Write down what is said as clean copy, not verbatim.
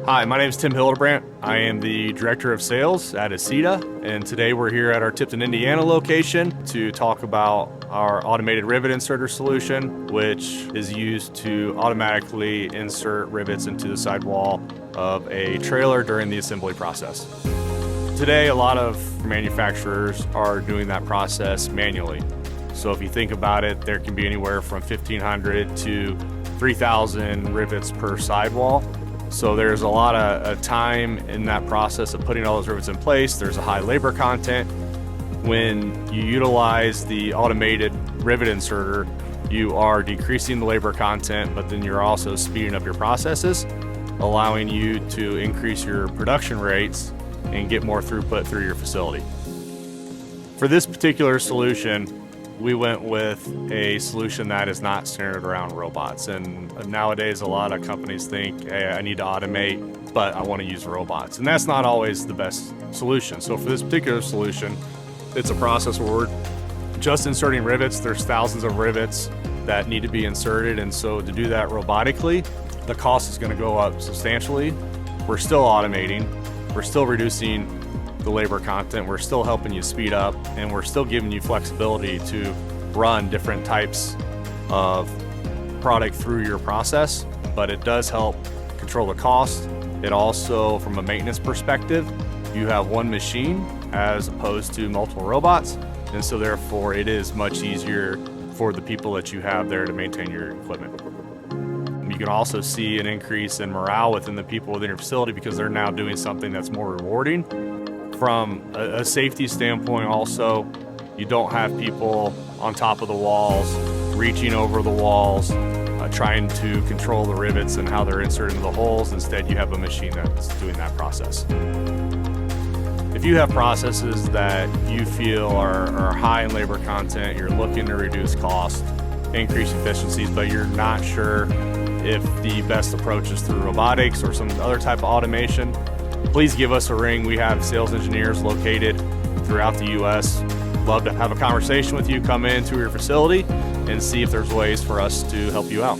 Hi, my name is Tim Hildebrandt. I am the Director of Sales at Acieta, and today we're here at our Tipton, Indiana location to talk about our automated rivet inserter solution, which is used to automatically insert rivets into the sidewall of a trailer during the assembly process. Today, a lot of manufacturers are doing that process manually. So if you think about it, there can be anywhere from 1,500 to 3,000 rivets per sidewall. So there's a lot of time in that process of putting all those rivets in place. There's a high labor content. When you utilize the automated rivet inserter, you are decreasing the labor content, but then you're also speeding up your processes, allowing you to increase your production rates and get more throughput through your facility. For this particular solution, we went with a solution that is not centered around robots. And nowadays, a lot of companies think, hey, I need to automate, but I want to use robots. And that's not always the best solution. So for this particular solution, it's a process where we're just inserting rivets. There's thousands of rivets that need to be inserted. And so to do that robotically, the cost is going to go up substantially. We're still automating. We're still reducing the labor content, we're still helping you speed up, and we're still giving you flexibility to run different types of product through your process, but it does help control the cost. It also, from a maintenance perspective, you have one machine as opposed to multiple robots, and so therefore it is much easier for the people that you have there to maintain your equipment. You can also see an increase in morale within the people within your facility because they're now doing something that's more rewarding. From a safety standpoint also, you don't have people on top of the walls, reaching over the walls, trying to control the rivets and how they're inserted into the holes. Instead, you have a machine that's doing that process. If you have processes that you feel are high in labor content, you're looking to reduce cost, increase efficiencies, but you're not sure if the best approach is through robotics or some other type of automation, please give us a ring. We have sales engineers located throughout the U.S. Love to have a conversation with you, come into your facility and see if there's ways for us to help you out.